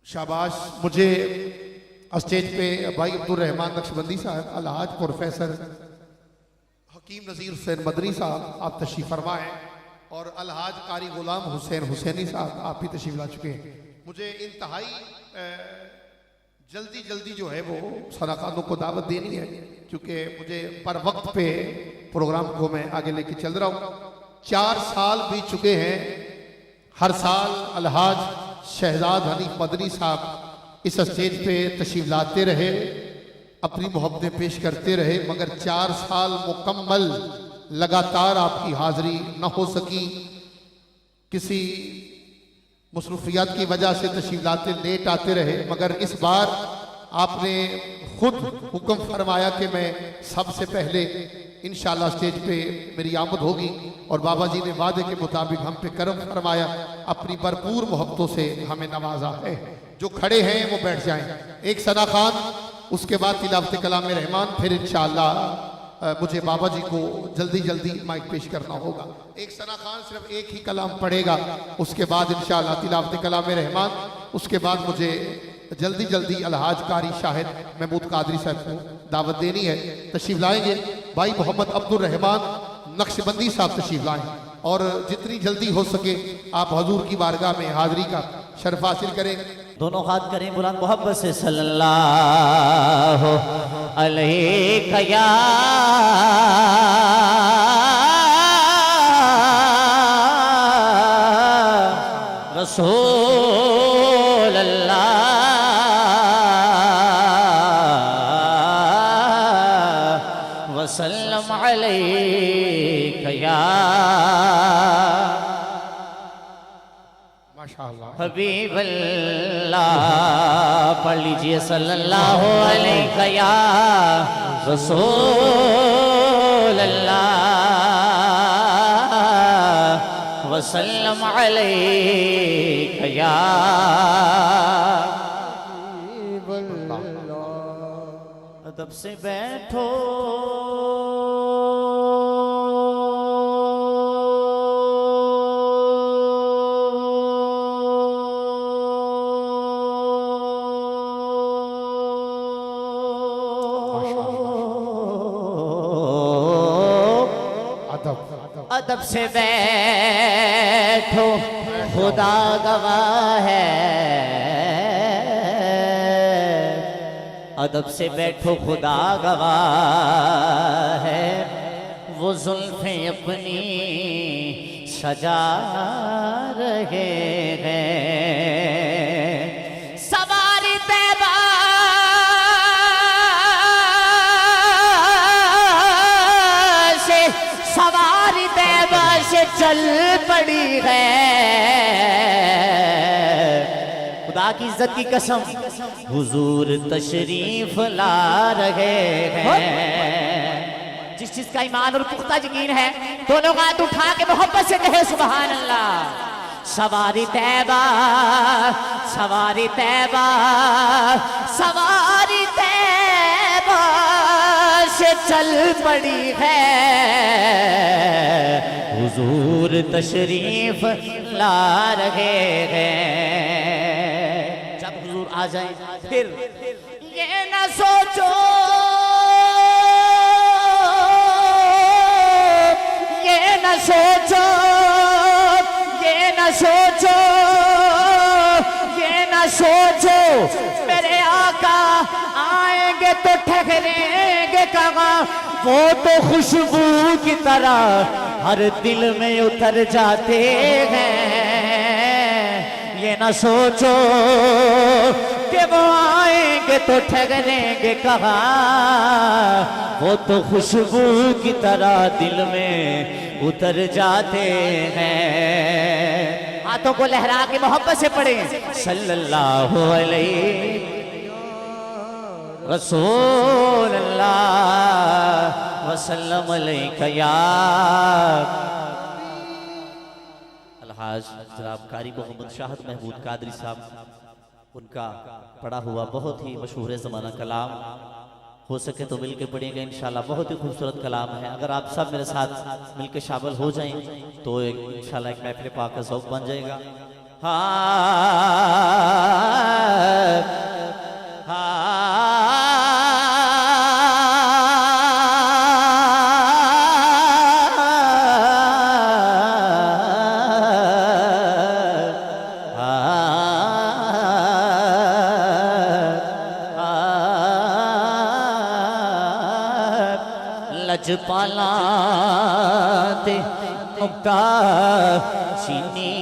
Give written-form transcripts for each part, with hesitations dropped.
शाबाश। मुझे स्टेज पे भाई अब्दुल रहमान नक्शबंदी साहब, अलहाज प्रोफेसर हकीम नज़ीर हुसैन मदनी साहब आप तशरीफ़ फरमाएँ और अलहाज कारी गुलाम हुसैन हुसैनी साहब आप भी तशरीफ़ ला चुके हैं। मुझे इंतहाई जल्दी जल्दी जो है वो सनाखानों को दावत देनी है क्योंकि मुझे पर वक्त पे प्रोग्राम को मैं आगे लेके चल रहा हूँ। 4 साल बीत चुके हैं। हर साल अलहाज शहजाद हनीफ मदनी साहब इस स्टेज पे तशरीफ लाते रहे, अपनी मोहब्बतें पेश करते रहे, मगर 4 साल मुकम्मल लगातार आपकी हाजिरी न हो सकी। किसी मसरूफियात की वजह से तशरीफ लाते लेट आते रहे, मगर इस बार आपने खुद हुक्म फरमाया कि मैं सबसे पहले इंशाअल्लाह स्टेज पे मेरी आमद होगी और बाबा जी ने वादे के मुताबिक हम पे करम फरमाया, अपनी भरपूर मोहब्बतों से हमें नवाजा है। जो खड़े हैं वो बैठ जाएं। एक सना खान, उसके बाद तिलावत कलाम रहमान, फिर इंशाअल्लाह मुझे बाबा जी को जल्दी जल्दी माइक पेश करना होगा। एक सना खान सिर्फ एक ही कलाम पढ़ेगा, उसके बाद इंशाअल्लाह तिलावत कलाम रहमान, उसके बाद मुझे जल्दी जल्दी अलहाज कारी शाहिद महमूद कादरी साहब को दावत देनी है। तशरीफ लाएंगे भाई मोहम्मद अब्दुल रहमान नक्शबंदी साहब तशरीफ लाएं और जितनी जल्दी हो सके आप हजूर की बारगाह में हाजिरी का शर्फ हासिल करें। दोनों हाथ करें बुलंद मोहब्बत से सल्लल्लाहु अलैहि या रसूल अल्लाह वसल्लम अलैहि या माशाअल्लाह हबीब अल्लाह। पढ़ लीजिए सल्लल्लाहु अलैहि या रसूल अल्लाह वसल्लम अलैहि या अदब से बैठो अदब से बैठो खुदा गवाह है। अदब से बैठो खुदा गवाह है। वो जुल्फें अपनी सजा रहे हैं। सवारी तैबा से सवारी तैबा से चल पड़ी है। खुदा की इज्जत की कसम हुजूर तशरीफ ला रहे हैं। जिस चीज का ईमान और पुख्ता यकीन है दोनों हाथ उठा के मोहब्बत से कहे सुभान अल्लाह। सवारी तैबा सवारी तैबा सवारी तैबा से चल पड़ी है। हुजूर तशरीफ ला रहे हैं। जब हुजूर आ जाए फिर ये ना सोचो ये ना सोचो ये ना सोचो ये ना सोचो मेरे आका आएंगे तो ठहरेंगे कहाँ। वो तो खुशबू की तरह हर दिल में उतर जाते हैं। ये ना सोचो कि वो आएंगे तो ठहरेंगे कहाँ। वो तो खुशबू की तरह दिल में उतर जाते हैं। हाथों को लहरा के मोहब्बत से पढ़े सल्लल्लाहु अलैहि रसूल अल्लाह वसल्लम अलैहि या अलहाज जनाब कारी मोहम्मद शाहिद महमूद कादरी साहब। उनका पढ़ा हुआ बहुत ही मशहूर ज़माना कलाम हो सके तो मिलके पढ़ेंगे इंशाल्लाह। बहुत ही खूबसूरत कलाम है। अगर आप सब मेरे साथ मिलके शामिल हो जाएं तो इंशाल्लाह एक महफिल पाक का ज़ौक़ बन जाएगा। हाँ लजपाला ते मुक्ता चीनी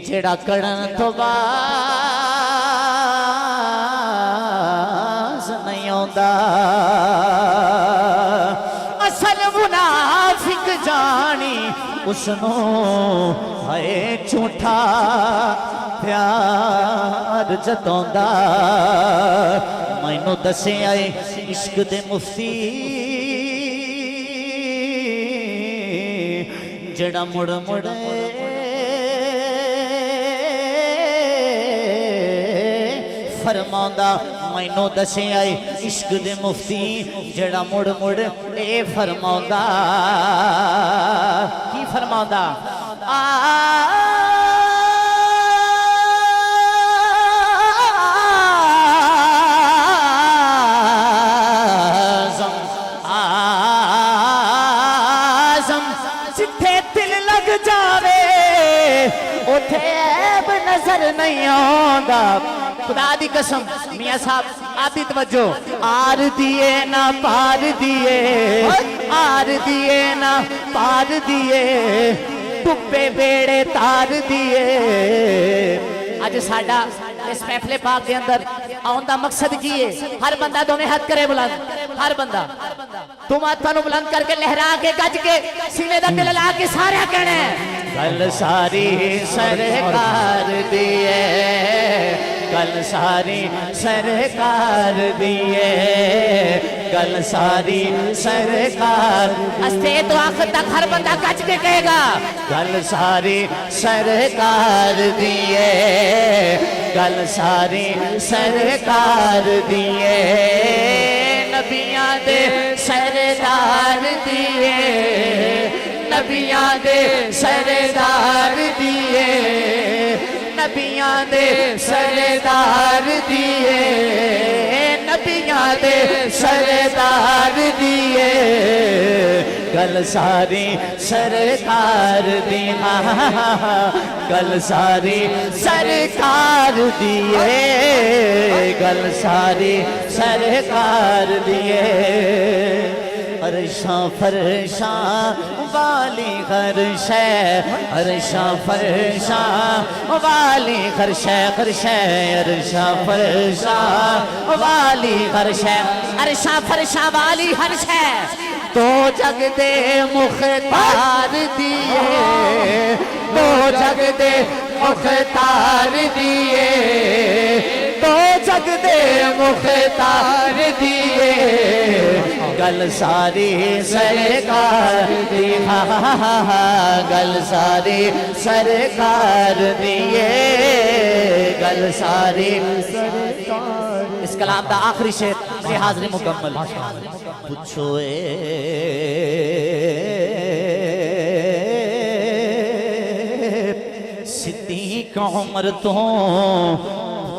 जेड़ा कड़न तो बाज नहीं आंदा असल मुनाफिक जानी उसनो है झूठा प्यार जतांदा मैनू दसे आए इश्क दे मुफ्ती जड़ा मुड़ मुड़ फरमांदा मैनू दसे आए इश्क दे मुफ्ती जड़ा मुड़ मुड़ ए फरमांदा की फरमांदा आज़म जिथे दिल लग जावे उथे ऐब नजर नहीं आंदा खुदा दी कसम मियां साहब आदि तवज्जो आर दिए ना पार दिए आर दिए ना पार दिए डुब्बे बेड़े तार दिए अज साडा इस महफिल पाक के अंदर आउण दा मकसद की है हर बंदा दोवें हाथ करे बुलंद हर बंदा तुम हाथों नु बुलंद करके लहरा के गज के सीने दा दिल ला के सारे कहना कल सारी सरकार दिए कल सारी सरकार दिए कल सारी सरकार अस्ते तो आखिर तक हर बंदा गज के कहेगा कल सारी सरकार दिए कल सारी सरकार दिए नबियां दे सरदार दिए नबियां दे सरदार दिए नबियां दे सरदार दिए नबियां दे सरदार दिए कल सारी सरकार दी कल सारी सरकार दिए कल सारी सरकार दिए अरशा फरशा वाली खरशे अरशा फरशा वाली खरशे खरशे अरशा फरशा वाली खरशे अरशा फरशा वाली खरशे तो जग दे मुख्तार दिए तो जग दे मुख्तार दिए तो जग दे मुख्तार दिए गल सारी सरकार दी गल सारी सरकार दिए गल सारी सरकार इस कलाम का आखिरी शेर से हाजिरी मुकम्मल पूछो सिद्दीक उमर तो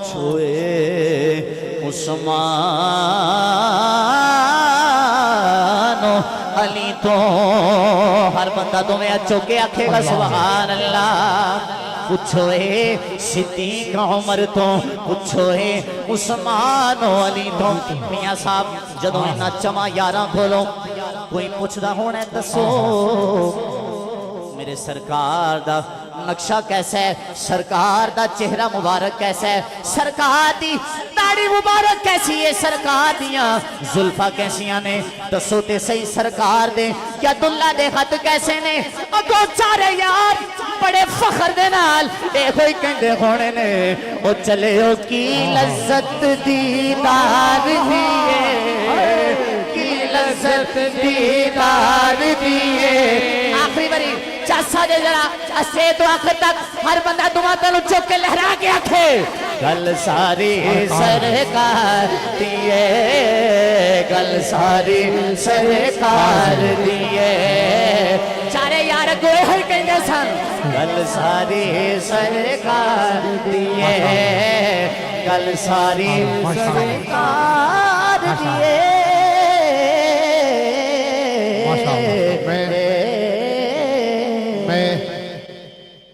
छुए उस्मान अली तो हर बंदा तो मैं चौके आखेगा सुभान अल्लाह पूछो सिद्दीक उमर तो पूछो उस्मान अली तो मियां साहब जदों इन्ना चमा यारां खोलो कोई पुछदा होना दसो मेरे सरकार दा नक्शा कैसा है सरकार दा चेहरा मुबारक कैसा है सरकार दी दाढ़ी मुबारक कैसी है सरकार दियां जुल्फा कैसियां ने दसो ते सही सरकार दे क्या दुल्ला दे खत कैसे ने अगो चारे यार बड़े फखर दे नाल ए कोई कहंदे होने ने ओ चले ओ की लज्जत दीदार दिए की लज्जत दीदार दिए आखिरी बारी चासा दे जरा अस्से तो आखिर तक हर बंदा दुआ तनु चुक के लहरा के आखे गल सारी सरकार दिए गल सारी सरकार दिए चारे यार गोए होई कहंदे सन गल सारी सरकार दिए गल सारी सरकार दिए